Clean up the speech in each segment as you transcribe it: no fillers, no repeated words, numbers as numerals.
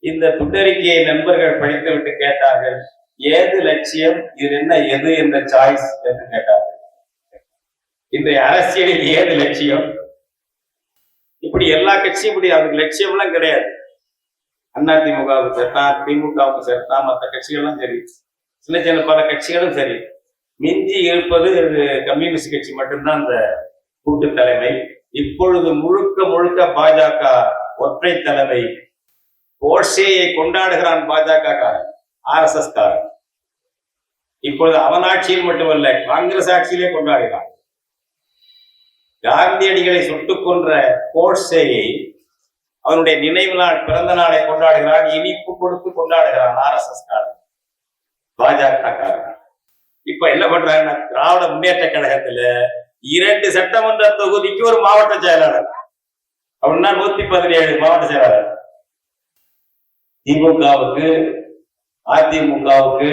இந்த துண்டறிக்கையை நண்பர்கள் படித்துவிட்டு கேட்டார்கள், ஏது லட்சியம், இது என்ன எது என்ற சாய்ஸ் என்று கேட்டார்கள். இன்றைய அரசியலில் ஏது லட்சியம்? இப்படி எல்லா கட்சியும் இப்படி அதுக்கு லட்சியம் எல்லாம் கிடையாது. அதிமுகவுக்கு சேர்த்தா, திமுகவுக்கு சேர்த்தா, மற்ற கட்சிகளும் சரி, சின்ன சின்ன பல கட்சிகளும் சரி, மிஞ்சி இருப்பது கம்யூனிஸ்ட் கட்சி மட்டும்தான் அந்த கூட்டு தலைமை. இப்பொழுது முழுக்க முழுக்க பாஜக ஒற்றை தலைமை. கோட்சேயை கொண்டாடுகிறான் பாஜக காரன், RSS காரன். இப்பொழுது அவன் ஆட்சியில் மட்டுமல்ல, காங்கிரஸ் ஆட்சியிலே கொண்டாடுகிறான். காந்தியடிகளை சுட்டுக் கொன்ற கோட்சேயை அவனுடைய நினைவு நாள், பிறந்த நாளை கொண்டாடுகிறான். இனிப்பு கொடுத்து கொண்டாடுகிறான் RSS காரன், பாஜக காரன். இப்ப என்ன பண்றாங்கன்னா, திராவிட முன்னேற்ற கழகத்துல 2 சட்டமன்ற தொகுதிக்கு ஒரு மாவட்ட செயலாளர், அப்படின்னா 117 மாவட்ட செயலாளர். திமுகவுக்கு, அதிமுகவுக்கு,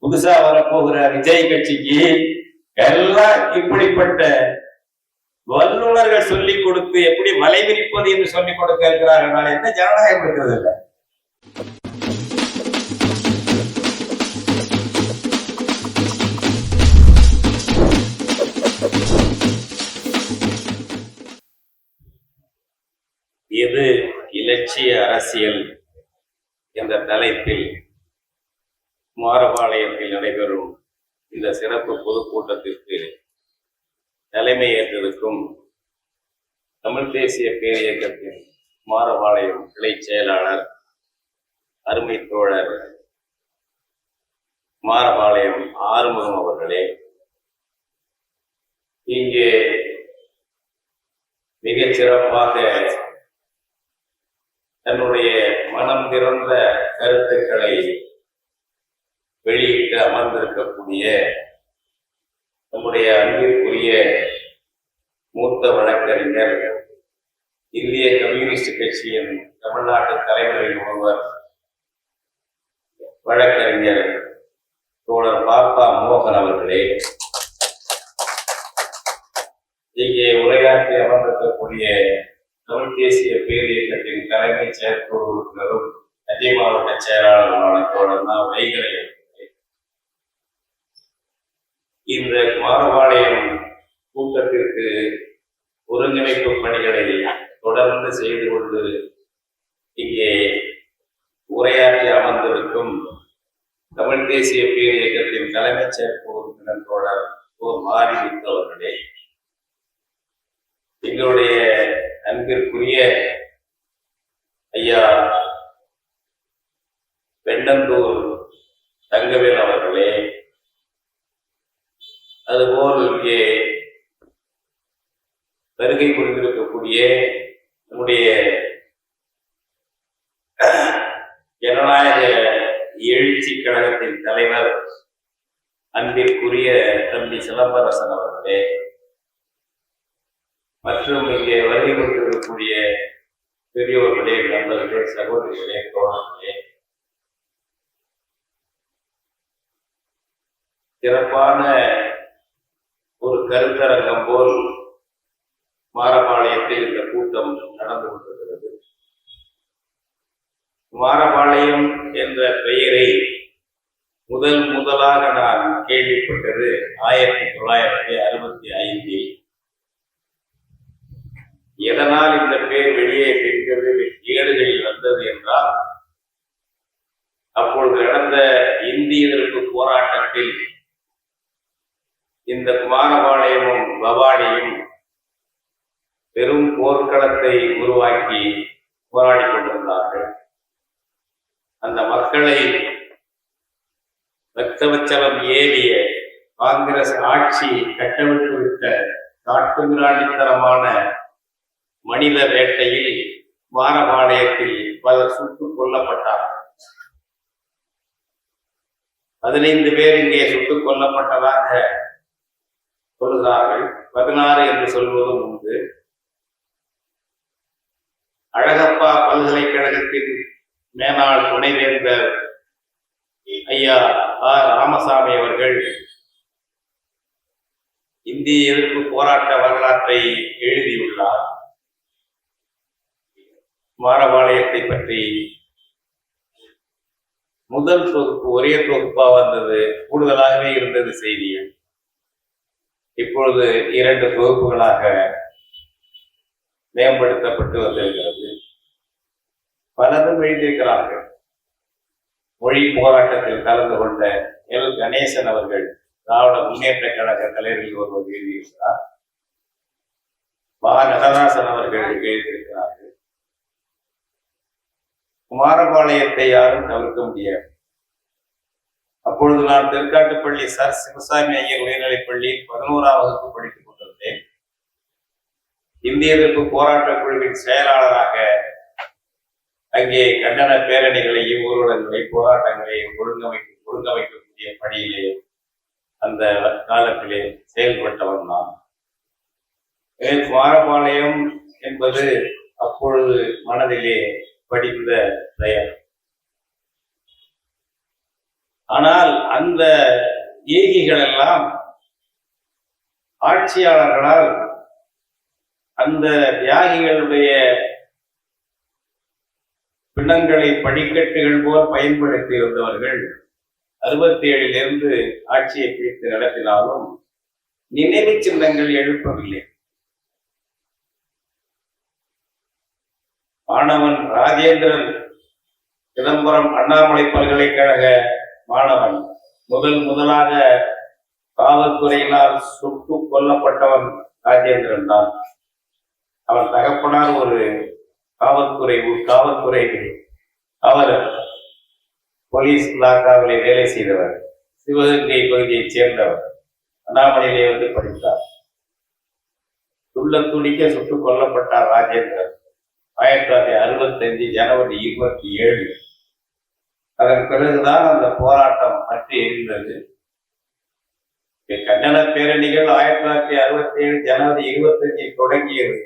புதுசா வரப்போகிற விஜய் கட்சிக்கு எல்லாம் இப்படிப்பட்ட வல்லுநர்கள் சொல்லிக் கொடுத்து எப்படி வலை விரிப்பது என்று சொல்லிக் கொடுக்க இருக்கிறார்கள். என்ன ஜனநாயகம் இருக்கிறது இல்லை. இது இலட்சிய அரசியல் என்ற தலைப்பில் மாரபாளையத்தில் நடைபெறும் இந்த சிறப்பு பொதுக்கூட்டத்திற்கு தலைமை ஏற்றிருக்கும் தமிழ் தேசிய பேரியக்கத்தின் மாரபாளையம் கிளை செயலாளர் அருமை தோழர் மாரபாளையம் ஆறுமுகம் அவர்களே, இங்கே மிகச் சிறப்பாக தன்னுடைய மனம் திறந்த கருத்துக்களை வெளியிட்டு அமர்ந்திருக்கக்கூடிய நம்முடைய அன்பிற்குரிய மூத்த வழக்கறிஞர், இந்திய கம்யூனிஸ்ட் கட்சியின் தமிழ்நாட்டு தலைவரில் ஒருவர், வழக்கறிஞர் தோழர் பாப்பா மோகன் அவர்களே, இங்கே உரையாற்றி அமர்ந்திருக்கக்கூடிய தமிழ் தேசிய பேரியக்கத்தின் தலைமை செயற்குழு உறுப்பினரும் மத்திய மாவட்ட செயலாளருமான தோழர் வைகரை, இந்த மாரபாளையம் கூட்டத்திற்கு ஒருங்கிணைப்பு பணிகளை தொடர்ந்து செய்து கொண்டு இங்கே உரையாற்றி அமர்ந்திருக்கும் தமிழ் தேசிய பேரியக்கத்தின் தலைமை செயற்குழு உறுப்பினர் தோழர் மாரிமுத்து அவர்களே, எங்களுடைய அன்பிற்குரிய ஐயா வெண்ணந்தூர் தங்கவேல் அவர்களே, அதுபோல் இங்கே வருகை புரிந்திருக்கக்கூடிய நம்முடைய ஜனநாயக எழுச்சி கழகத்தின் தலைவர் அன்பிற்குரிய தம்பி சிலம்பரசன் அவர்களே, மற்றும் இங்கே வருகை கொண்டிருக்கக்கூடிய பெரியோர்களே, நண்பர்களே, சகோதரிகளே, தோழர்களே, சிறப்பான ஒரு கருத்தரங்கம் போல் மாரபாளையத்தில் இந்த கூட்டம் நடந்து கொண்டிருக்கிறது. மாரபாளையம் என்ற பெயரை முதலாக நான் கேள்விப்பட்டது 1965. எதனால் இந்த பேர் வெளியே தெரிகிறது, ஏடுகளில் வந்தது என்றால், அப்பொழுது நடந்த இந்திய எதிர்ப்பு போராட்டத்தில் இந்த மாரபாளையமும் பவானியும் பெரும் போர்க்களத்தை உருவாக்கி போராடி கொண்டிருந்தார்கள். அந்த மக்களை ரத்தவச்சலம் ஏறிய காங்கிரஸ் ஆட்சி கட்டவிழ்த்து விட்ட காட்டுமிராண்டித்தனமான மனித வேட்டையில் மாரபாளையத்தில் பலர் சுட்டுக் கொல்லப்பட்டார்கள். 15 பேர் இங்கே சுட்டுக் கொல்லப்பட்டதாக சொல்கிறார்கள், 16 என்று சொல்வதும் உண்டு. அழகப்பா பல்கலைக்கழகத்தின் மேனாள் துணைவேந்தர் ஐயா ராமசாமி அவர்கள் இந்திய எதிர்ப்பு போராட்ட வரலாற்றை எழுதியுள்ளார். மாரபாளையத்தை பற்றி முதல் தொகுப்பு ஒரே தொகுப்பா வந்தது, கூடுதலாகவே இருந்தது செய்திகள். இப்பொழுது 2 தொகுப்புகளாக மேம்படுத்தப்பட்டு வந்திருக்கிறது. பலரும் எழுதியிருக்கிறார்கள். மொழி போராட்டத்தில் கலந்து கொண்ட எல். கணேசன் அவர்கள் திராவிட முன்னேற்ற கழக தலைவர்கள் ஒருவர் எழுதியிருக்கிறார். வா. நடராசன் அவர்கள் எழுதியிருக்கிறார்கள். குமாரபாளையத்தை யாரும் தவிர்க்க முடியாது. அப்பொழுது நான் திருக்காட்டுப்பள்ளி சர் சிவசாமி ஐயர் உயர்நிலைப் பள்ளியில் 11ஆம் வகுப்பு படித்துக் கொண்டிருந்தேன். இந்திய எதிர்ப்பு போராட்ட குழுவின் செயலாளராக அங்கே கண்டன பேரணிகளையும் ஊர்வலங்களை போராட்டங்களையும் ஒழுங்கமைக்கக்கூடிய பணியிலே அந்த காலத்திலே செயல்பட்டவன் நான். குமாரபாளையம் என்பது அப்பொழுது மனதிலே படிந்த பெயர். ஆனால் அந்த ஏகிகள் எல்லாம் ஆட்சியாளர்களால் அந்த தியாகிகளுடைய பிணங்களை படிக்கட்டுகள் போல் பயன்படுத்தி இருந்தவர்கள் 67 ஆட்சியை பிடித்து நடத்தினாலும் நினைவு சின்னங்கள் எழுப்பவில்லை. மாணவன் ராஜேந்திரன் சிதம்பரம் அண்ணாமலை பல்கலைக்கழக மாணவன் முதலாக காவல்துறையினால் சுட்டு கொல்லப்பட்டவன் ராஜேந்திரன் தான். அவன் தகப்பனார் ஒரு காவல்துறை காவலர், போலீஸ் இலாக்காவிலே வேலை செய்தவர், சிவகங்கை பகுதியைச் சேர்ந்தவர். அண்ணாமலையிலே வந்து படித்தார். துடிக்க சுட்டுக் கொல்லப்பட்டார் ராஜேந்திரன் 1965 ஜனவரி 27. அதன் பிறகுதான் அந்த போராட்டம் பற்றி எரிந்தது. கண்டன பேரணிகள் 1967 ஜனவரி 25 தொடங்கியது.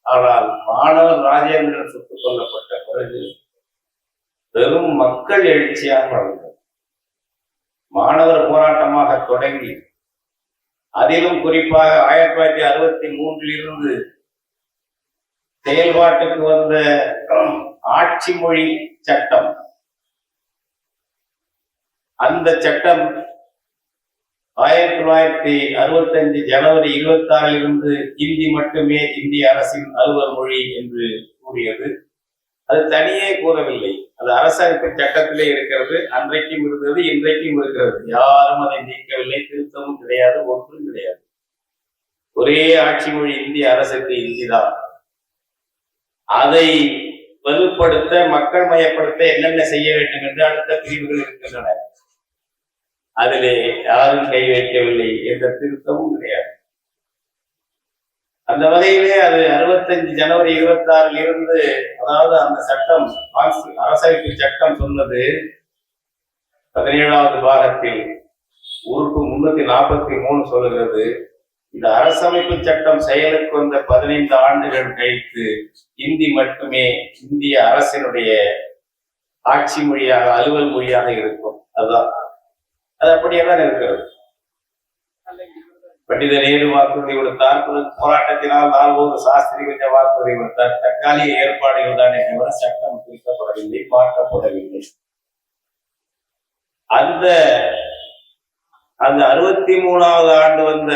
ஆனால் மாணவன் ராஜேந்திரன் சுட்டுக் கொல்லப்பட்ட பிறகு வெறும் மக்கள் எழுச்சியாக வளர்ந்தது. மாணவர் போராட்டமாக தொடங்கி அதிலும் குறிப்பாக 1963 செயல்பாட்டுக்கு வந்த ஆட்சி மொழி சட்டம், அந்த சட்டம் 1965 ஜனவரி 26 இந்தி மட்டுமே இந்திய அரசின் அலுவல் மொழி என்று கூறியது. அது தனியே கூறவில்லை, அது அரசமைப்பு சட்டத்திலே இருக்கிறது. அன்றைக்கும் இருந்தது, இன்றைக்கும் இருக்கிறது. யாரும் அதை நீக்கவில்லை, திருத்தமும் கிடையாது, ஒன்றும் கிடையாது. ஒரே ஆட்சி மொழி இந்திய அரசுக்கு இந்தி தான். அதை வலுப்படுத்த, மக்கள் மயப்படுத்த என்னென்ன செய்ய வேண்டும் என்று அடுத்த பிரிவுகள் இருக்கின்றன. அதிலே யாரும் கை வைக்கவில்லை, என்ற திருத்தமும் கிடையாது. அந்த வகையிலே அது 65 ஜனவரி 26 அதாவது அந்த சட்டம், அரசமைப்பு சட்டம் சொன்னது 17வது பாகத்தில் உறுப்பு 343 சொல்லுகிறது, இந்த அரசமைப்பு சட்டம் செயலுக்கு வந்த 15 ஆண்டுகள் கழித்து இந்தி மட்டுமே இந்திய அரசினுடைய ஆட்சி மொழியாக, அலுவல் மொழியாக இருக்கும். அதுதான், அது அப்படியே தான் இருக்கிறது. பண்டித நேரு வாக்குறுதி கொடுத்தார், போராட்டத்தினால் நால்வோரு சாஸ்திரி கொஞ்சம் வாக்குறுதி கொடுத்தார். தற்காலிக ஏற்பாடுகள் தானே தவிர சட்டம் திருத்தப்படவில்லை, மாற்றப்படவில்லை. அந்த 63வது ஆண்டு வந்த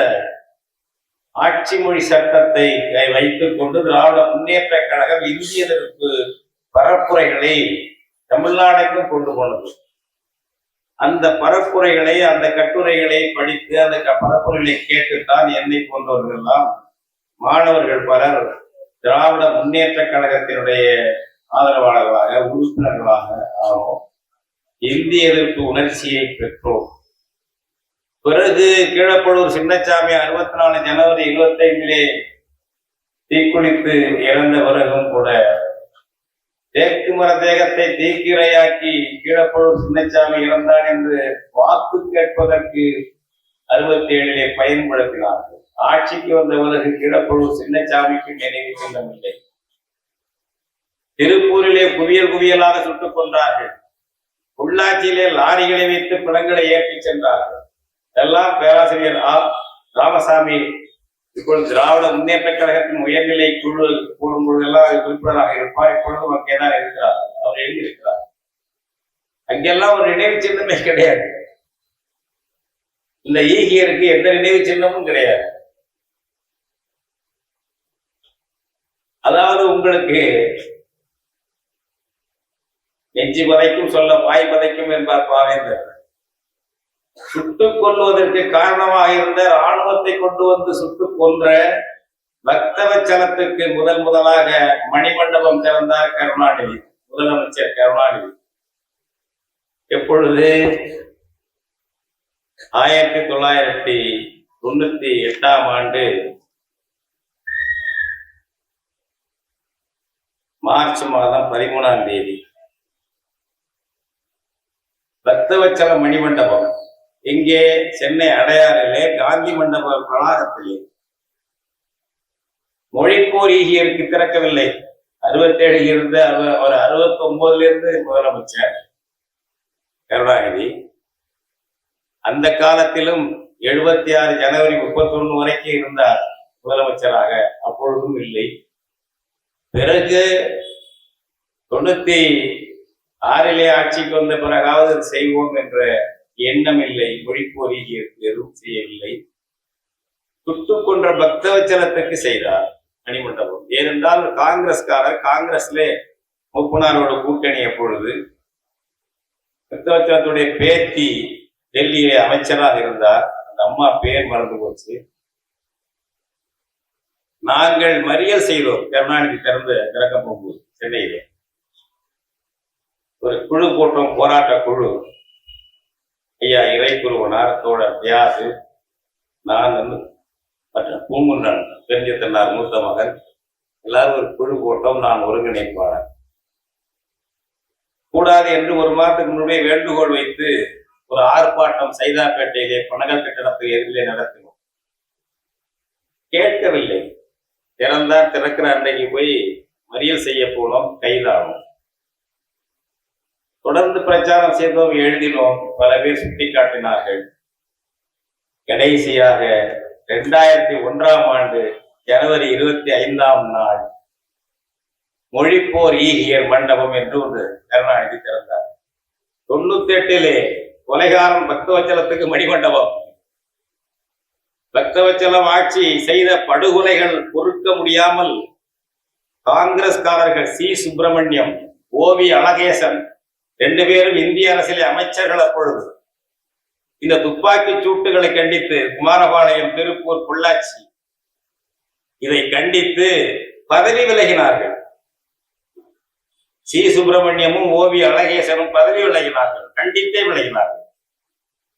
ஆட்சி மொழி சட்டத்தை வைத்துக் கொண்டு திராவிட முன்னேற்ற கழகம் இந்திய எதிர்ப்பு பரப்புரைகளை தமிழ்நாடுக்கும் கொண்டு போனது. அந்த பரப்புரைகளை, அந்த கட்டுரைகளை படித்து அந்த பரப்புரைகளை கேட்டுத்தான் என்னை போன்றவர்கள் எல்லாம் மாணவர்கள் பலர் திராவிட முன்னேற்ற கழகத்தினுடைய ஆதரவாளர்களாக, உறுப்பினர்களாக ஆனோம். இந்திய எதிர்ப்பு உணர்ச்சியை பெற்றோம். பிறகு கீழப்பழூர் சின்னசாமி 64 ஜனவரி 25 தீக்குளித்து இறந்த பிறகும் கூட தேக்கு மர தேகத்தை தீக்கிரையாக்கி கீழப்பழூர் சின்னசாமி இறந்தான் என்று வாக்கு கேட்பதற்கு 67 பயன்படுத்தினார்கள். ஆட்சிக்கு வந்த பிறகு கீழப்பழூர் சின்னசாமிக்கு நினைவு சின்னமில்லை. திருப்பூரிலே குவியலாக சுட்டுக் கொண்டார்கள். உள்ளாட்சியிலே லாரிகளை வைத்து பிணங்களை ஏற்றி சென்றார்கள். எல்லாம் பேராசிரியர் ராமசாமி இப்பொழுது திராவிட முன்னேற்ற கழகத்தின் உயர்நிலை குழு கூடும் பொழுதெல்லாம் உறுப்பினராக இருப்பார். இப்பொழுதும் அங்கேதான் இருக்கிறார். அவர் எழுதியிருக்கிறார். அங்கெல்லாம் ஒரு நினைவு சின்னமே கிடையாது. இந்த ஈகியருக்கு எந்த நினைவு சின்னமும் கிடையாது. அதாவது உங்களுக்கு நெஞ்சு பதைக்கும் சொல்ல வாய் பதைக்கும் என்பார் பாவேந்தர். சுட்டுக் கொல்வதற்கு காரணமாக இருந்த இராணுவத்தை கொண்டு வந்து சுட்டுக் கொன்ற பக்தவச்சலத்துக்கு முதலாக மணிமண்டபம் திறந்தார் கருணாநிதி, முதலமைச்சர் கருணாநிதி. எப்பொழுது? 1998 மார்ச் மாதம் 13 பக்தவச்சல மணிமண்டபம் இங்கே சென்னை அடையாறிலே காந்தி மண்டப வளாகத்திலே. மொழிப்போர் ஈகியருக்கு திறக்கவில்லை. 67 இருந்து ஒரு 69 முதலமைச்சர் கருணாநிதி. அந்த காலத்திலும் 76 ஜனவரி 31 வரைக்கும் இருந்தார் முதலமைச்சராக. அப்பொழுதும் இல்லை. பிறகு 96 ஆட்சிக்கு வந்த பிறகாவது செய்வோம் என்ற எண்ணம் இல்லை. மொழிப்போர் ஈகியருக்கு எதுவும் செய்யவில்லை. சுட்டுக் கொன்ற பக்தவச்சலத்துக்கு செய்தார் மணிமண்டபம். ஏனென்றால் காங்கிரஸ்காரர், காங்கிரஸ்லே மூப்பனாரோட கூட்டணி. எப்பொழுது பக்தவச்சலத்துடைய பேத்தி டெல்லியிலே அமைச்சராக இருந்தார். அந்த அம்மா பேர் மறந்து போச்சு. நாங்கள் மறியல் செய்தோம் கருணாநிதி திறக்க போகும்போது சென்னையிலே. ஒரு குழு போட்டோம், போராட்ட குழு. ஐயா இறைக்குருவனார், தோழர் வியாசு, நான் மற்ற பூங்குன்றன் பெருஞ்சித்தனார் மூத்த மகன், எல்லாரும் ஒரு குழு போட்டோம். நான் ஒருங்கிணைப்பாளர். கூடாது என்று ஒரு மாதத்துக்கு முன்னே வேண்டுகோள் வைத்து ஒரு ஆர்ப்பாட்டம் சைதாப்பேட்டையிலே பனகல் கட்டடத்தை எதிரிலே நடத்தினோம். கேட்கவில்லை. திறக்கிற அன்றைக்கு போய் மறியல் செய்ய போனோம், கைதானோம். தொடர்ந்து பிரச்சாரம் செய்தோம், எழுதினோம், பல பேர் சுட்டிக்காட்டினார்கள். கடைசியாக 2001 ஜனவரி 25 மொழிப்போர் ஈகியர் மண்டபம் என்று ஒன்று கருணாநிதி திறந்தார். 98 கொலைகாரம் பக்தவச்சலத்துக்கு மணிமண்டபம். பக்தவச்சலம் ஆட்சி செய்த படுகொலைகள் பொறுக்க முடியாமல் காங்கிரஸ்காரர்கள் சி சுப்பிரமணியம், ஓவி அழகேசன் 2 பேரும் இந்திய அரசியலே அமைச்சர்கள். அப்பொழுது இந்த துப்பாக்கி சூட்டுகளை கண்டித்து குமாரபாளையம், திருப்பூர், பொள்ளாச்சி இதை கண்டித்து பதவி விலகினார்கள். சி சுப்பிரமணியமும் ஓவி அழகேசனும் பதவி விலகினார்கள், கண்டித்தே விலகினார்கள்.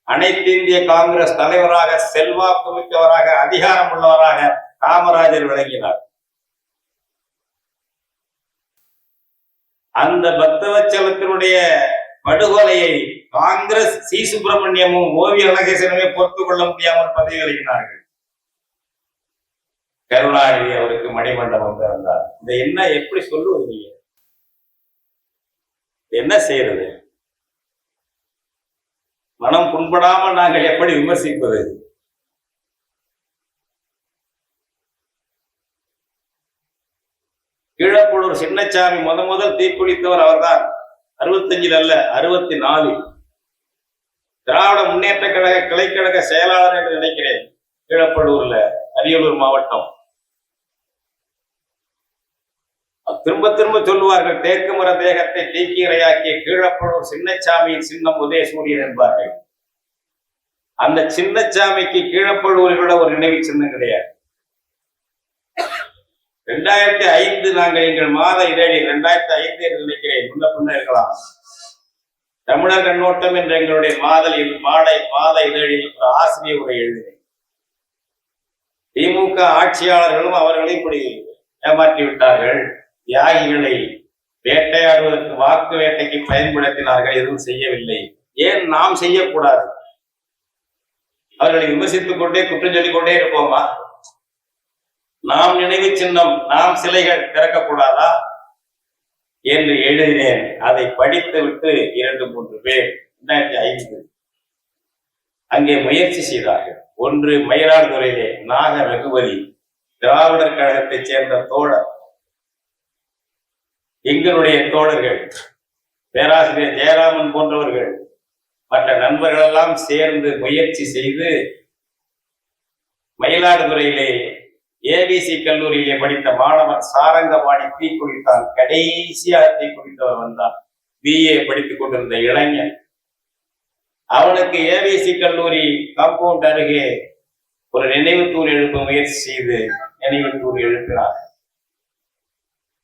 அனைத்து இந்திய காங்கிரஸ் தலைவராக, செல்வாக்கு மிக்கவராக, அதிகாரம் உள்ளவராக காமராஜர் விளங்கினார். அந்த பக்தவச்சலத்தினுடைய படுகொலையை காங்கிரஸ் சி சுப்பிரமணியமும் ஓவி அழகேசனுமே பொறுத்துக் கொள்ள முடியாமல் பதவி விலகினார்கள். கருணாநிதி அவருக்கு மணிமண்டபம் திறந்தார். இதை என்ன எப்படி சொல்லுவது? நீங்க என்ன செய்யறது? மனம் புண்படாமல் நாங்கள் எப்படி விமர்சிப்பது? கீழப்பழூர் சின்னச்சாமி முதல் தீக்குளித்தவர் அவர்தான். 65 அல்ல, 64. திராவிட முன்னேற்ற கழக கிளைக்கழக செயலாளர் என்று நினைக்கிறேன். கீழப்பழூர்ல, அரியலூர் மாவட்டம். திரும்ப திரும்ப சொல்லுவார்கள், தேக்கு மர தேகத்தை தீக்கீரையாக்கிய கீழப்பழூர் சின்னச்சாமியின் சின்னம் உதயசூரியன் என்பார்கள். அந்த சின்னச்சாமிக்கு கீழப்பழூரில் கூட ஒரு நினைவு சின்னம் கிடையாது. 2005 நாங்கள் எங்கள் மாத இதழில் 2005 என்று நினைக்கிறேன், முன்ன பின்ன இருக்கலாம், தமிழர் கண்ணோட்டம் என்ற எங்களுடைய மாத இதழில் ஒரு ஆசிரியர் உரை எழுதினேன். திமுக ஆட்சியாளர்களும் அவர்களை இப்படி ஏமாற்றி விட்டார்கள். தியாகிகளை வேட்டையாடுவதற்கு வாக்கு வேட்டைக்கு பயன்படுத்தினார்கள், எதுவும் செய்யவில்லை. ஏன் நாம் செய்யக்கூடாது? அவர்களை விமர்சித்துக் கொண்டே குற்றம் சொல்லிக் கொண்டே இருப்போமா? நாம் நினைவு சின்னம், நாம் சிலைகள் திறக்கக்கூடாதா என்று எழுதினேன். அதை படித்து விட்டு 2-3 பேர் 2005 அங்கே முயற்சி செய்தார்கள். ஒன்று மயிலாடுதுறையிலே நாக ரகுபதி, திராவிடர் கழகத்தைச் சேர்ந்த தோழர், எங்களுடைய தோழர்கள். பேராசிரியர் ஜெயராமன் போன்றவர்கள் மற்ற நண்பர்கள் எல்லாம் சேர்ந்து முயற்சி செய்து மயிலாடுதுறையிலே ஏபிசி கல்லூரியிலே படித்த மாணவன் சாரங்கபாணி தீக்குளித்தான். கடைசியாக தீக்குளித்தவர் வந்தான். பிஏ படித்துக் கொண்டிருந்த இளைஞன். அவனுக்கு ஏபிசி கல்லூரி காம்பவுண்ட் அருகே ஒரு நினைவு தூண் எழுப்ப முயற்சி செய்து நினைவு தூண் எழுப்பினார்.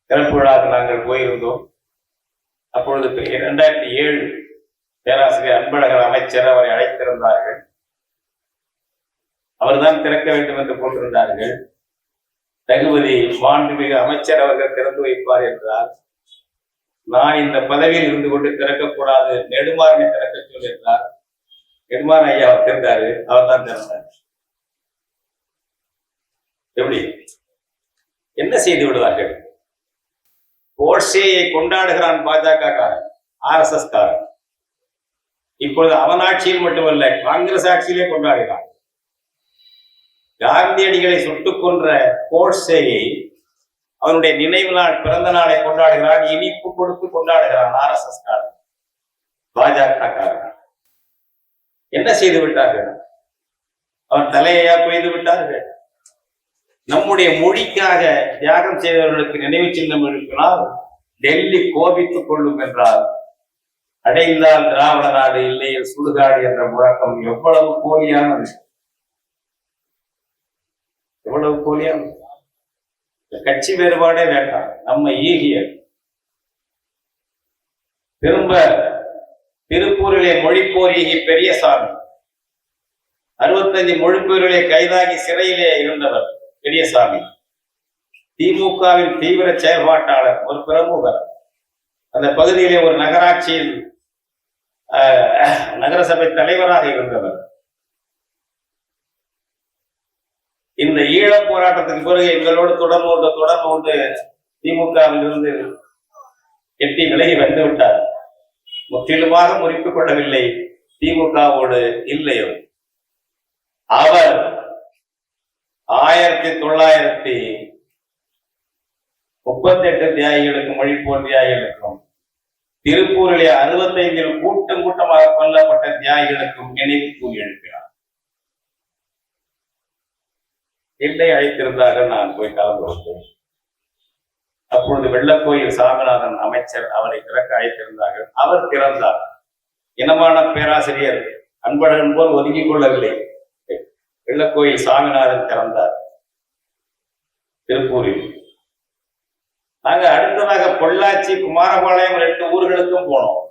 திறப்பு விழாவுக்கு நாங்கள் போயிருந்தோம். அப்பொழுது 2007 பேராசிரியர் அன்பழகன் அமைச்சர் அவரை அழைத்திருந்தார்கள். அவர்தான் திறக்க வேண்டும் என்று போட்டிருந்தார்கள். தகுதி மாண்புமிகு அமைச்சர் அவர்கள் திறந்து வைப்பார் என்றார். நான் இந்த பதவியில் இருந்து கொண்டு திறக்கக்கூடாது, நெடுமாறனை திறக்க சொல் என்றார். நெடுமாறன் ஐயா அவர் திறந்தாரு, அவர் தான் திறந்தார். எப்படி என்ன செய்து விடுவார்கள்? கோட்சேயை கொண்டாடுகிறான் பாஜக காரன், RSS காரன். இப்பொழுது அவன் ஆட்சியில் மட்டுமல்ல, காங்கிரஸ் ஆட்சியிலே கொண்டாடுகிறான். காந்தியடிகளை சுட்டுக் கொன்ற கோட்சேயை அவனுடைய நினைவு நாள், பிறந்த நாளை கொண்டாடுகிறான். இனிப்பு கொடுத்து கொண்டாடுகிறான் RSS காரன், பாஜக காரன். என்ன செய்து விட்டார்கள்? அவன் தலையையா கொய்து விட்டார்கள். நம்முடைய மொழிக்காக தியாகம் செய்தவர்களுக்கு நினைவு சின்னம் எழுப்பினால் டெல்லி கோபித்துக் கொள்ளும் என்றால், அடைந்தால் திராவிட நாடு இல்லையே சுடுகாடு என்ற முழக்கம் எவ்வளவு போலியானது, எவ்வளவு போலியானது. கட்சி வேறுபாடே வேண்டாம், நம்ம ஈகிய. திரும்ப திருப்பூரிலே மொழிப்போர் ஈகி பெரியசாமி 65 மொழிப்போரிலே கைதாகி சிறையிலே இருந்தவர் பெரியசாமி. திமுகவின் தீவிர செயல்பாட்டாளர், ஒரு பிரமுகர். அந்த பகுதியிலே ஒரு நகராட்சியில் நகரசபை தலைவராக இருந்தவர். இந்த ஈழப் போராட்டத்துக்கு பிறகு எங்களோடு தொடர்பு கொண்டு திமுகவில் இருந்து எட்டி விலகி வந்து விட்டார். முற்றிலுமாக முறித்துக் கொள்ளவில்லை, திமுகவோடு இல்லையோ. அவர் 1938 தியாகிகளுக்கும் மொழிப்போர் தியாகிகளுக்கும், திருப்பூரிலே 65 கூட்டமாக கொல்லப்பட்ட தியாகிகளுக்கும் நினைவு தூண் எழுப்பினார். என்னை அழைத்திருந்தார்கள், நான் போய் கலந்து கொண்டேன். அப்பொழுது வெள்ளக்கோயில் சாமிநாதன் அமைச்சர் அவரை திறக்க அழைத்திருந்தார்கள். அவர் திறந்தார். இனமான பேராசிரியர் அன்பழகன் போல் ஒதுங்கிக் கொள்ளவில்லை. வெள்ளக்கோயில் சாமிநாதன் திறந்தார் திருப்பூரில். நாங்க அடுத்ததாக பொள்ளாச்சி, குமாரபாளையம் 2 ஊர்களுக்கும் போனோம்.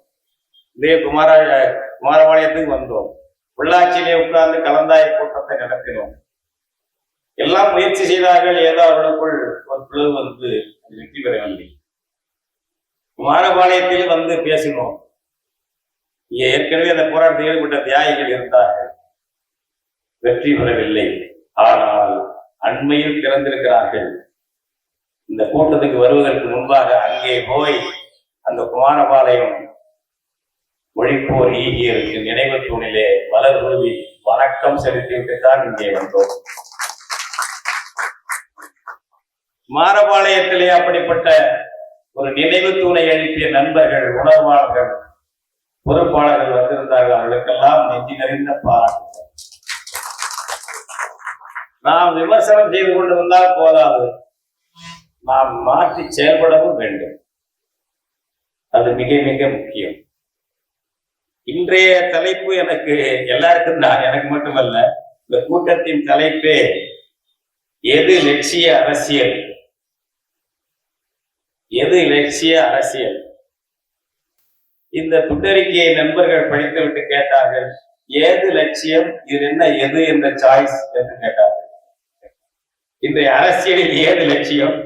இதே குமாரபாளையத்துக்கு வந்தோம். பொள்ளாச்சியிலே உட்கார்ந்து கலந்தாய் கூட்டத்தை நடத்தினோம். எல்லாம் முயற்சி செய்தார்கள். ஏதோ அவர்களுக்குள் ஒரு பிளவு வந்து வெற்றி பெறவில்லை. குமாரபாளையத்தில் வந்து பேசினோம். ஏற்கனவே அந்த போராட்டத்தில் ஈடுபட்ட தியாகிகள் இருந்தார்கள், வெற்றி பெறவில்லை. ஆனால் அண்மையில் திறந்திருக்கிறார்கள். இந்த கூட்டத்துக்கு வருவதற்கு முன்பாக அங்கே போய் அந்த குமாரபாளையம் மொழிப்போர் ஈகியருக்கு நினைவு தூணிலே மலர் தூவி வணக்கம் செலுத்திவிட்டுத்தான் இங்கே வந்தோம். குமாரபாளையத்திலே அப்படிப்பட்ட ஒரு நினைவு தூணை எழுப்பிய நண்பர்கள், உணர்வாளர்கள், பொறுப்பாளர்கள் வந்திருந்தார்கள். அவர்களுக்கெல்லாம் நெஞ்சு நிறைந்த பாராட்டு. நாம் விமர்சனம் செய்து கொண்டு வந்தால் போதாது, நாம் மாற்றி செயல்படவும் வேண்டும். அது மிக மிக முக்கியம். இன்றைய தலைப்பு எனக்கு எல்லாருக்கும் தான், எனக்கு மட்டுமல்ல, இந்த கூட்டத்தின் தலைப்பே எது லட்சிய அரசியல், எது லட்சிய அரசியல். இந்த துண்டறிக்கையை நண்பர்கள் படித்துவிட்டு கேட்டார்கள், ஏது லட்சியம், இது என்ன எது என்ற சாய்ஸ் என்று கேட்டார்கள். இன்றைய அரசியலில் ஏது லட்சியம்,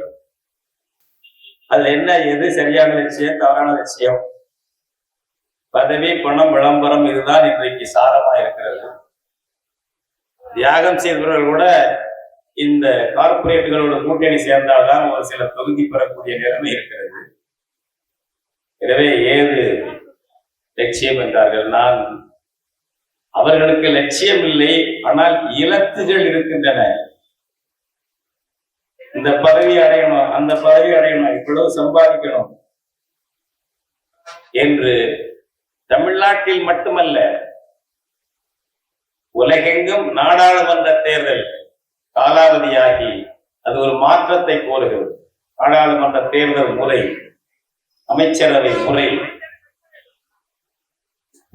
அதுல என்ன எது சரியான லட்சியம், தவறான லட்சியம், பதவி, பணம், விளம்பரம், இதுதான் இன்றைக்கு சாரமா இருக்கிறது. தியாகம் செய்தவர்கள் கூட இந்த கார்பரேட்டுகளோட கூட்டணி சேர்ந்தால்தான் ஒரு சில தொகுதி பெறக்கூடிய நிலைமை இருக்கிறது. எனவே ஏது லட்சியம் என்றார்கள். நான் அவர்களுக்கு லட்சியம் இல்லை, ஆனால் இலக்குகள் இருக்கின்றன. இந்த பதவி அடையணும், அந்த பதவி அடையணும், இவ்வளவு சம்பாதிக்கணும், என்று தமிழ்நாட்டில் மட்டுமல்ல உலகெங்கும் நாடாளுமன்ற தேர்தல் காலாவதியாகி அது ஒரு மாற்றத்தை கோருகிறது. நாடாளுமன்ற தேர்தல் முறை, அமைச்சரவை முறை.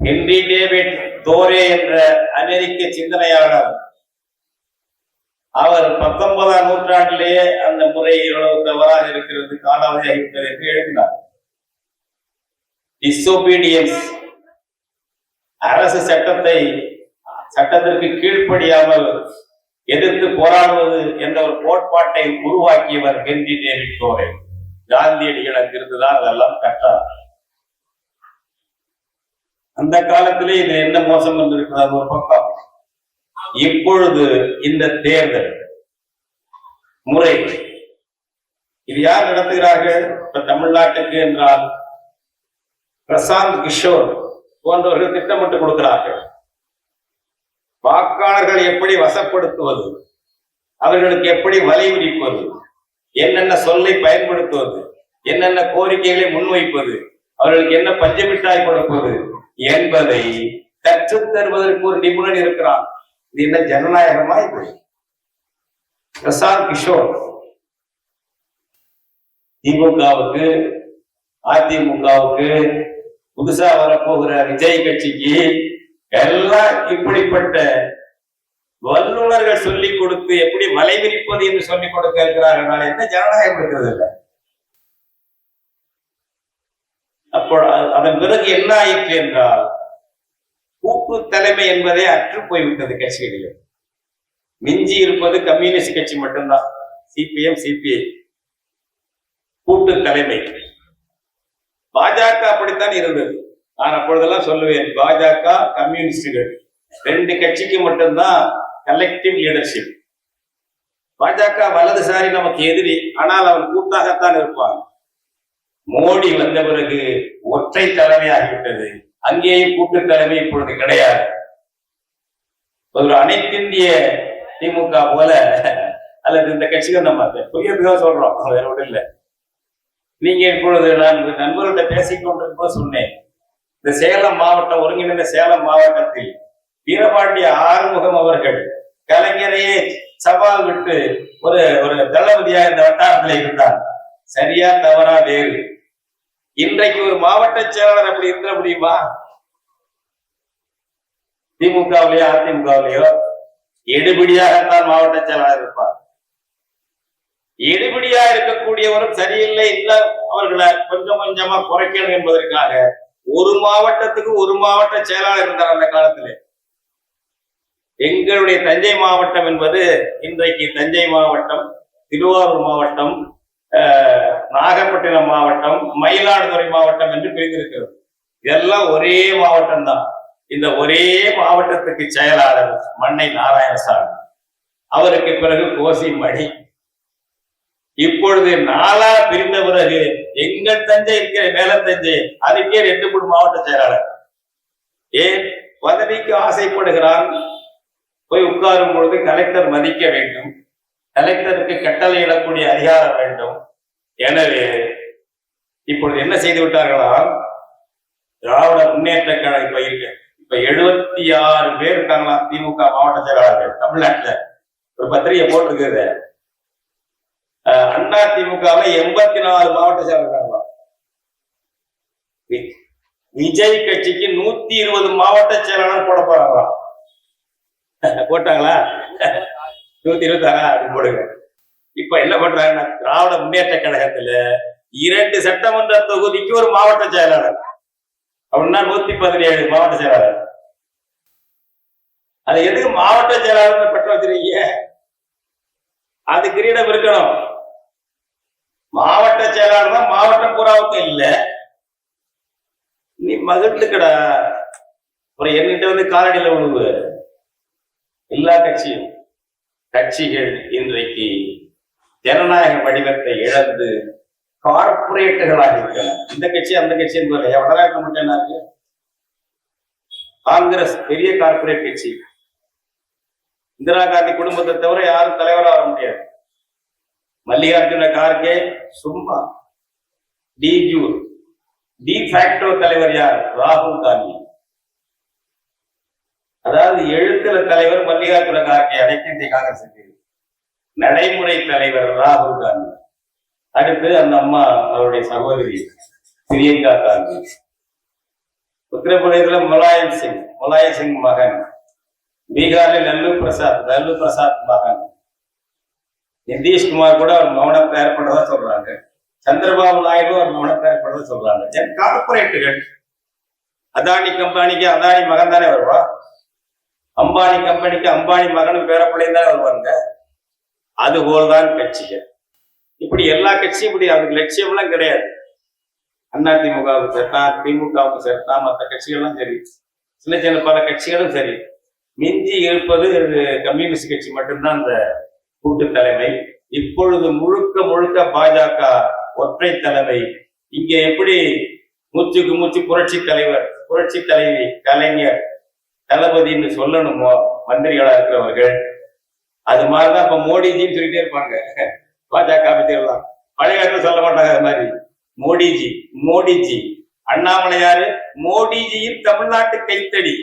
ஹென்றி டேவிட் தோரே என்ற அமெரிக்க சிந்தனையாளர், அவர் 19ஆம் நூற்றாண்டிலேயே அந்த முறை எவ்வளவு தவறாக இருக்கிறது, காலாவதியாகிவிட்டது என்று எழுதினார். டிசோபீடியன்ஸ், அரசு சட்டத்திற்கு கீழ்ப்படியாமல் எதிர்த்து போராடுவது என்ற ஒரு கோட்பாட்டை உருவாக்கியவர் ஹென்றி டேவிட் தோரே. காந்தியடிகள் அங்கிருந்துதான் அதெல்லாம் கற்றார். அந்த காலத்திலே இது என்ன மோசம் என்று இருக்கிறார் ஒரு பக்கம். இப்பொழுது இந்த தேர்தல் முறை இது யார் நடத்துகிறார்கள்? இப்ப தமிழ்நாட்டுக்கு என்றால் பிரசாந்த் கிஷோர் போன்றவர்கள் திட்டமிட்டு கொடுக்கிறார்கள். வாக்காளர்கள் எப்படி வசப்படுத்துவது, அவர்களுக்கு எப்படி வலை விரிப்பது, என்னென்ன சொல்லை பயன்படுத்துவது, என்னென்ன கோரிக்கைகளை முன்வைப்பது, அவர்களுக்கு என்ன பஞ்சமிட்டாய் கொடுப்பது என்பதை கற்றுத் தருவதற்கு ஒரு நிபுணர் இருக்கிறான். இது என்ன ஜனநாயகமா? இது பிரசாந்த் கிஷோர் திமுகவுக்கு, அதிமுகவுக்கு, புதுசா வரப்போகிற விஜய் கட்சிக்கு எல்லாம் இப்படிப்பட்ட வல்லுநர்கள் சொல்லிக் கொடுத்து எப்படி வலை விரிப்பது என்று சொல்லிக் கொடுக்க இருக்கிறார்கள். என்ன ஜனநாயகம் இருக்கிறது இல்லை. அப்போ அதன் பிறகு என்ன ஆயிற்று என்றால் கூட்டு தலைமை என்பதே அற்று போய்விட்டது கட்சிகளில். மிஞ்சி இருப்பது கம்யூனிஸ்ட் கட்சி மட்டும்தான், சிபிஎம், சிபிஐ. கூட்டு தலைமை. பாஜக அப்படித்தான் இருந்தது. நான் அப்பொழுதெல்லாம் சொல்லுவேன், பாஜக, கம்யூனிஸ்டுகள் ரெண்டு கட்சிக்கு மட்டும்தான் கலெக்டிவ் லீடர்ஷிப். பாஜக வலதுசாரி, நமக்கு எதிரி, ஆனால் அவன் கூட்டாகத்தான் இருப்பான். மோடி வந்த பிறகு ஒற்றை தலைமை ஆகிவிட்டது. அங்கேயும் கூட்டு தலைமை இப்பொழுது கிடையாது. ஒரு அனைத்திந்திய திமுக போல அல்லது இந்த கட்சிகள் நம்ம புரியதுதான் சொல்றோம், வேற ஒன்றும் இல்லை. நீங்க இப்பொழுது நான் நண்பர்கள்ட்ட பேசிக்கொண்டிருக்கும் சொன்னேன், இந்த சேலம் மாவட்டம், ஒருங்கிணைந்த சேலம் மாவட்டத்தில் வீரபாண்டிய ஆறுமுகம் அவர்கள் கலைஞரையே சவால் விட்டு ஒரு தளபதியா இந்த வட்டாரத்தில் இருந்தார். சரியா தவறா வேறு? இன்றைக்கு ஒரு மாவட்ட செயலாளர் அப்படி இருக்க முடியுமா? திமுகவிலேயோ அதிமுகவிலேயோ எடுபடியாகத்தான் மாவட்ட செயலாளர் இருப்பார். எடுபடியா இருக்கக்கூடியவரும் சரியில்லை, இல்ல அவர்களை கொஞ்சம் கொஞ்சமா குறைக்கணும் என்பதற்காக ஒரு மாவட்டத்துக்கு ஒரு மாவட்ட செயலாளர் இருந்தார் அந்த காலத்திலே. எங்களுடைய தஞ்சை மாவட்டம் என்பது இன்றைக்கு தஞ்சை மாவட்டம், திருவாரூர் மாவட்டம், நாகப்பட்டினம் மாவட்டம், மயிலாடுதுறை மாவட்டம் என்று பிரிந்திருக்கிறது. இதெல்லாம் ஒரே மாவட்டம் தான். இந்த ஒரே மாவட்டத்துக்கு செயலாளர் மண்ணை நாராயணசாமி, அவருக்கு பிறகு கோசி மணி. இப்பொழுது நாளா பிரிந்த பிறகு எங்கள் தஞ்சை இருக்கிற மேல தஞ்சை, அதுக்கே 2 மாவட்ட செயலாளர். ஏன்? பதவிக்கு ஆசைப்படுகிறான். போய் உட்காரும் பொழுது கலெக்டர் மதிக்க வேண்டும், கலெக்டருக்கு கட்டளையிடக்கூடிய அதிகாரம் வேண்டும். எனவே இப்பொழுது என்ன செய்து விட்டார்களாம், திராவிட முன்னேற்ற கழகம் இப்ப 76 பேர் இருக்காங்களாம் திமுக மாவட்ட செயலாளர்கள் தமிழ்நாட்டில். ஒரு பத்திரிகை போட்டிருக்குது. அண்ணா திமுகவில் 84 மாவட்ட செயலாளர்களாம். விஜய் கட்சிக்கு 120 மாவட்ட செயலாளர் போட போறாங்களாம். போட்டாங்களா? 126 அப்படி போடுங்க. இப்ப என்ன பண்றாங்கன்னா, திராவிட முன்னேற்ற கழகத்துல 2 சட்டமன்ற தொகுதிக்கு ஒரு மாவட்ட செயலாளர், அப்படின்னா 117 மாவட்ட செயலாளர். அது எதுக்கு மாவட்ட செயலாளர் பெற்ற வச்சிருக்கீங்க? அது கிரீடம் இருக்கணும். மாவட்ட செயலாளர் தான் மாவட்டம் பூராவுக்கும் இல்ல. நீ மகிழ்ந்துக்கடா, ஒரு என்கிட்ட வந்து காலடியில விழுவு. எல்லா கட்சிகள் இன்றைக்கு ஜனநாயக வடிவத்தை இழந்து கார்பரேட்டுகளாக இருக்கின்றன. இந்த கட்சி அந்த கட்சி என்பதில்லை. எவ்வளவு நம்மகிட்ட என்ன இருக்கு? காங்கிரஸ் பெரிய கார்பரேட் கட்சி. இந்திரா காந்தி குடும்பத்தை தவிர யாரும் தலைவராக வர முடியாது. மல்லிகார்ஜுன கார்கே சும்மா டிஜூர், டி ஃபேக்டோ தலைவர் யார்? ராகுல் காந்தி. அதாவது எழுத்துல தலைவர் மல்லிகார்ஜுன கார்கே, அனைத்து இந்திய காங்கிரசுக்கு. நடைமுறை தலைவர் ராகுல் காந்தி. அடுத்து அந்த அம்மா அவருடைய சகோதரி பிரியங்கா காந்தி. உத்தரப்பிரதேசத்துல முலாயம் சிங் மகன். பீகாரில் லல்லு பிரசாத் மகன். நிதிஷ்குமார் கூட அவர் மௌனத்தை ஏற்படுறதா சொல்றாங்க. சந்திரபாபு நாயுடு அவர் மௌனத்தை ஏற்படுறதா சொல்றாங்க. கார்பரேட்டுகள், அதானி கம்பெனிக்கு அதானி மகன் தானே வருவா, அம்பானி கம்பெனிக்கு அம்பானி மகனும் பேரப்பிள்ளையும் தானே வருவாங்க. அதுபோல்தான் கட்சிகள். இப்படி எல்லா கட்சியும் இப்படி அதுக்கு லட்சியம் எல்லாம் கிடையாது. அதிமுகவுக்கு சேர்த்தான், திமுகவுக்கு சேர்த்தான், மற்ற கட்சிகளும் சரி, சின்ன சின்ன பல கட்சிகளும் சரி, மிஞ்சி இருப்பது கம்யூனிஸ்ட் கட்சி மட்டும்தான் அந்த கூட்டு தலைமை. இப்பொழுது முழுக்க பாஜக ஒற்றை தலைமை. இங்க எப்படி மூச்சுக்கு மூச்சு புரட்சி தலைவர், புரட்சி தலைவி கலைஞர், தளபதினு சொல்லணுமோ மந்திரிகளா இருக்கிறவர்கள், அது மாதிரிதான் இப்ப மோடிஜின்னு சொல்லிட்டே இருப்பாங்க பாஜக பத்தியெல்லாம். பழைய காலத்துல சொல்ல மாட்டாங்க அது மாதிரி. மோடிஜி. அண்ணாமலை யாரு? மோடிஜியின் தமிழ்நாட்டு கைத்தடி.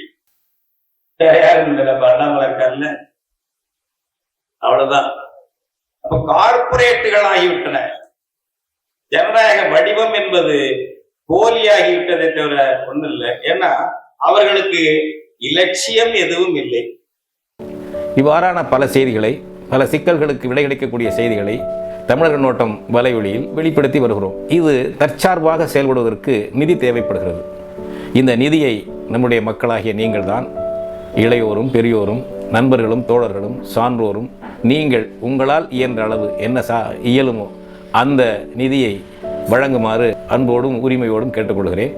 வேற யாரும் இல்லை, நம்ம அண்ணாமலை இருக்காருல்ல, அவ்வளவுதான். அப்ப கார்பரேட்டுகள் ஆகிவிட்டன. ஜனநாயக வடிவம் என்பது போலியாகிவிட்டதை தவிர ஒண்ணு இல்லை. ஏன்னா அவர்களுக்கு இலட்சியம் எதுவும் இல்லை. இவ்வாறான பல செய்திகளை, பல சிக்கல்களுக்கு விடை கிடைக்கக்கூடிய செய்திகளை தமிழர் கண்ணோட்டம் வலைவெளியில் வெளிப்படுத்தி வருகிறோம். இது தற்சார்பாக செயல்படுவதற்கு நிதி தேவைப்படுகிறது. இந்த நிதியை நம்முடைய மக்களாகிய நீங்கள் தான், இளையோரும் பெரியோரும் நண்பர்களும் தோழர்களும் சான்றோரும், நீங்கள் உங்களால் இயன்ற அளவு என்ன இயலுமோ அந்த நிதியை வழங்குமாறு அன்போடும் உரிமையோடும் கேட்டுக்கொள்கிறேன்.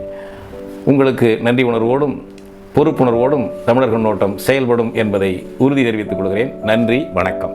உங்களுக்கு நன்றி உணர்வோடும் பொறுப்புணர்வோடும் தமிழர் கண்ணோட்டம் செயல்படும் என்பதை உறுதி தெரிவித்துக் கொள்கிறேன். நன்றி, வணக்கம்.